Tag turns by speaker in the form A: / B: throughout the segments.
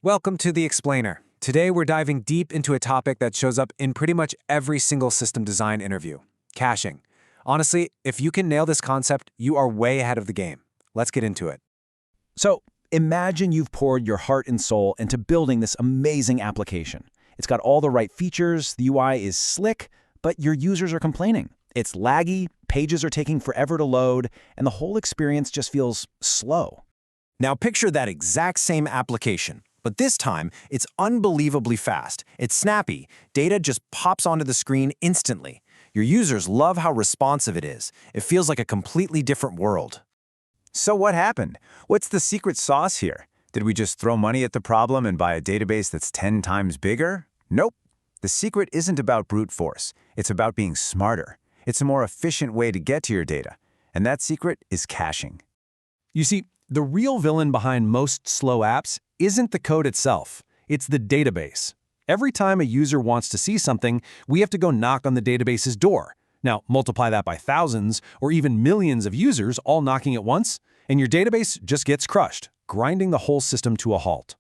A: Welcome to The Explainer. Today we're diving deep into a topic that shows up in pretty much every single system design interview: caching. Honestly, if you can nail this concept, you are way ahead of the game. Let's get into it.
B: So, imagine you've poured your heart and soul into building this amazing application. It's got all the right features, the UI is slick, but your users are complaining. It's laggy, pages are taking forever to load, and the whole experience just feels slow.
C: Now picture that exact same application, but this time it's unbelievably fast. It's snappy. Data just pops onto the screen instantly. Your users love how responsive it is. It feels like a completely different world.
D: So what happened? What's the secret sauce here? Did we just throw money at the problem and buy a database that's 10 times bigger? Nope. The secret isn't about brute force. It's about being smarter. It's a more efficient way to get to your data. And that secret is caching.
E: You see, the real villain behind most slow apps isn't the code itself. It's the database. Every time a user wants to see something, we have to go knock on the database's door. Now, multiply that by thousands or even millions of users all knocking at once, and your database just gets crushed, grinding the whole system to a halt.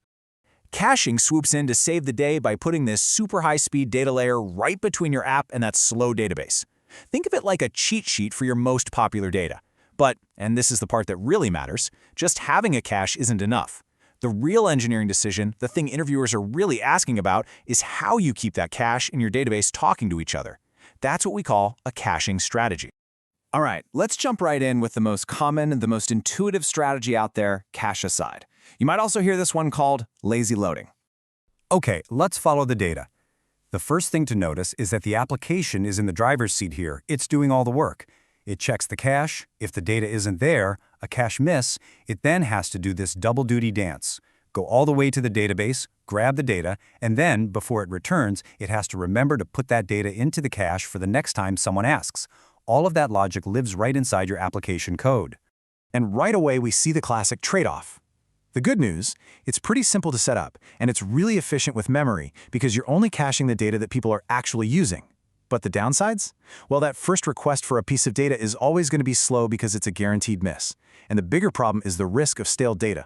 C: Caching swoops in to save the day by putting this super high-speed data layer right between your app and that slow database. Think of it like a cheat sheet for your most popular data. But, and this is the part that really matters, just having a cache isn't enough. The real engineering decision, the thing interviewers are really asking about, is how you keep that cache and your database talking to each other. That's what we call a caching strategy. All right, let's jump right in with the most common and the most intuitive strategy out there, cache aside. You might also hear this one called lazy loading.
F: Okay, let's follow the data. The first thing to notice is that the application is in the driver's seat here. It's doing all the work. It checks the cache. If the data isn't there, a cache miss, it then has to do this double-duty dance. Go all the way to the database, grab the data, and then, before it returns, it has to remember to put that data into the cache for the next time someone asks. All of that logic lives right inside your application code.
C: And right away we see the classic trade-off. The good news, it's pretty simple to set up, and it's really efficient with memory because you're only caching the data that people are actually using. But the downsides? Well, that first request for a piece of data is always going to be slow because it's a guaranteed miss. And the bigger problem is the risk of stale data.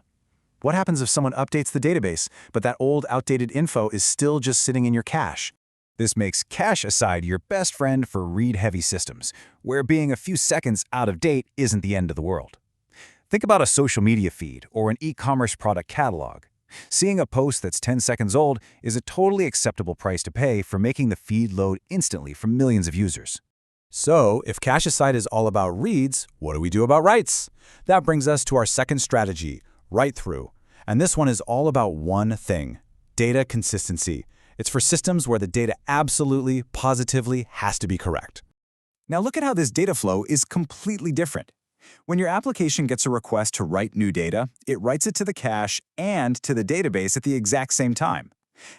C: What happens if someone updates the database, but that old, outdated info is still just sitting in your cache?
D: This makes cache aside your best friend for read-heavy systems, where being a few seconds out of date isn't the end of the world. Think about a social media feed or an e-commerce product catalog. Seeing a post that's 10 seconds old is a totally acceptable price to pay for making the feed load instantly from millions of users.
G: So, if cache aside is all about reads, what do we do about writes? That brings us to our second strategy, write-through. And this one is all about one thing: data consistency. It's for systems where the data absolutely, positively has to be correct.
C: Now look at how this data flow is completely different. When your application gets a request to write new data, it writes it to the cache and to the database at the exact same time.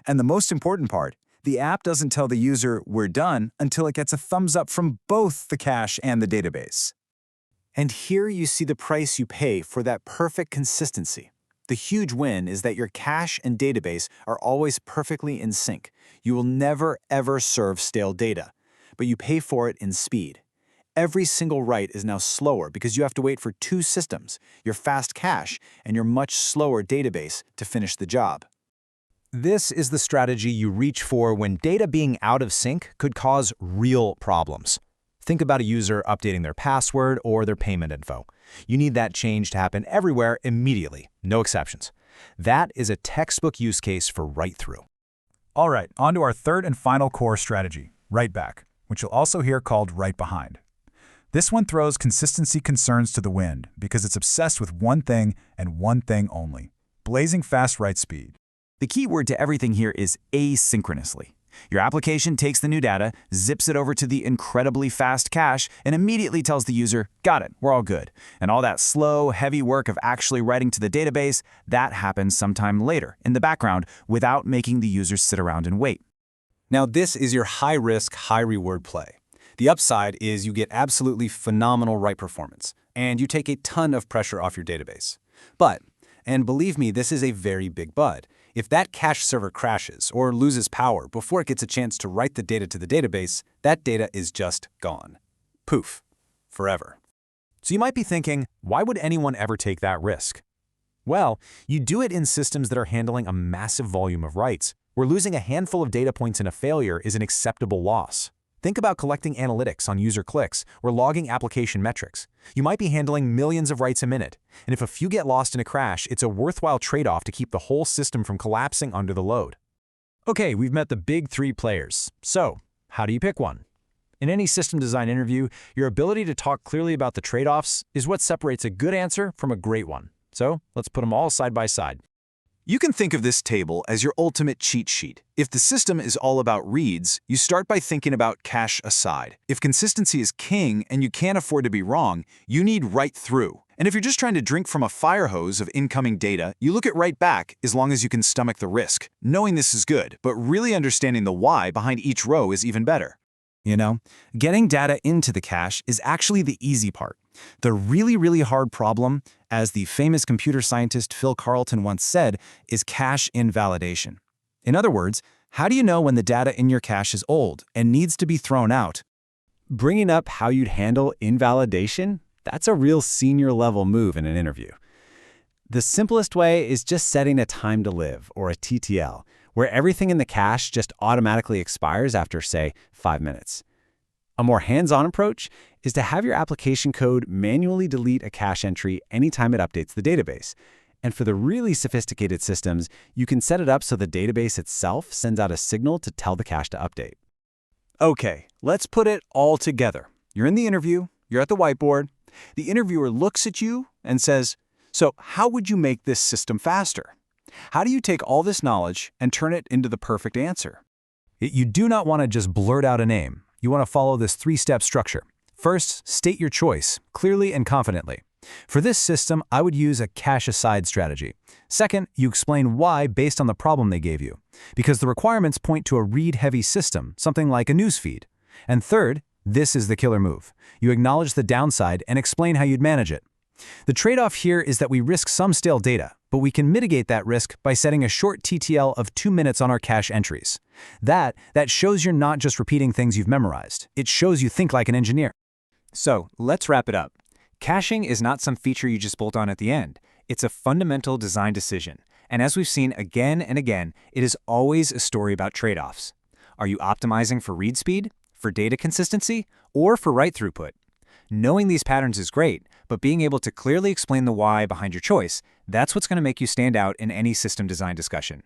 C: And the most important part, the app doesn't tell the user "we're done" until it gets a thumbs up from both the cache and the database. And here you see the price you pay for that perfect consistency. The huge win is that your cache and database are always perfectly in sync. You will never, ever serve stale data, but you pay for it in speed. Every single write is now slower because you have to wait for two systems, your fast cache and your much slower database, to finish the job.
B: This is the strategy you reach for when data being out of sync could cause real problems. Think about a user updating their password or their payment info. You need that change to happen everywhere immediately, no exceptions. That is a textbook use case for write-through.
F: All right, on to our third and final core strategy, write-back, which you'll also hear called write-behind. This one throws consistency concerns to the wind because it's obsessed with one thing and one thing only: blazing fast write speed.
C: The key word to everything here is asynchronously. Your application takes the new data, zips it over to the incredibly fast cache, and immediately tells the user, "Got it, we're all good." And all that slow, heavy work of actually writing to the database, that happens sometime later, in the background, without making the user sit around and wait.
G: Now this is your high-risk, high-reward play. The upside is you get absolutely phenomenal write performance, and you take a ton of pressure off your database. But, and believe me, this is a very big but, if that cache server crashes or loses power before it gets a chance to write the data to the database, that data is just gone. Poof. Forever.
B: So you might be thinking, why would anyone ever take that risk? Well, you do it in systems that are handling a massive volume of writes, where losing a handful of data points in a failure is an acceptable loss. Think about collecting analytics on user clicks or logging application metrics. You might be handling millions of writes a minute, and if a few get lost in a crash, it's a worthwhile trade-off to keep the whole system from collapsing under the load. Okay, we've met the big three players. So, how do you pick one? In any system design interview, your ability to talk clearly about the trade-offs is what separates a good answer from a great one. So, let's put them all side by side.
C: You can think of this table as your ultimate cheat sheet. If the system is all about reads, you start by thinking about cache aside. If consistency is king and you can't afford to be wrong, you need write through. And if you're just trying to drink from a fire hose of incoming data, you look at write back as long as you can stomach the risk. Knowing this is good, but really understanding the why behind each row is even better. You know, getting data into the cache is actually the easy part. The really hard problem, as the famous computer scientist Phil Carlton once said, is cache invalidation. In other words, how do you know when the data in your cache is old and needs to be thrown out? Bringing up how you'd handle invalidation? That's a real senior level move in an interview. The simplest way is just setting a time to live, or a TTL, where everything in the cache just automatically expires after, say, 5 minutes. A more hands-on approach is to have your application code manually delete a cache entry anytime it updates the database. And for the really sophisticated systems, you can set it up so the database itself sends out a signal to tell the cache to update. Okay, let's put it all together. You're in the interview, you're at the whiteboard. The interviewer looks at you and says, "So how would you make this system faster? How do you take all this knowledge and turn it into the perfect answer?"
B: You do not want to just blurt out a name. You want to follow this 3-step structure. First, state your choice, clearly and confidently. For this system, I would use a cache-aside strategy. Second, you explain why based on the problem they gave you, because the requirements point to a read-heavy system, something like a newsfeed. And third, this is the killer move. You acknowledge the downside and explain how you'd manage it. The trade-off here is that we risk some stale data, but we can mitigate that risk by setting a short TTL of 2 minutes on our cache entries. That shows you're not just repeating things you've memorized. It shows you think like an engineer.
A: So, let's wrap it up. Caching is not some feature you just bolt on at the end. It's a fundamental design decision. And as we've seen again and again, it is always a story about trade-offs. Are you optimizing for read speed, for data consistency, or for write throughput? Knowing these patterns is great, but being able to clearly explain the why behind your choice, that's what's going to make you stand out in any system design discussion.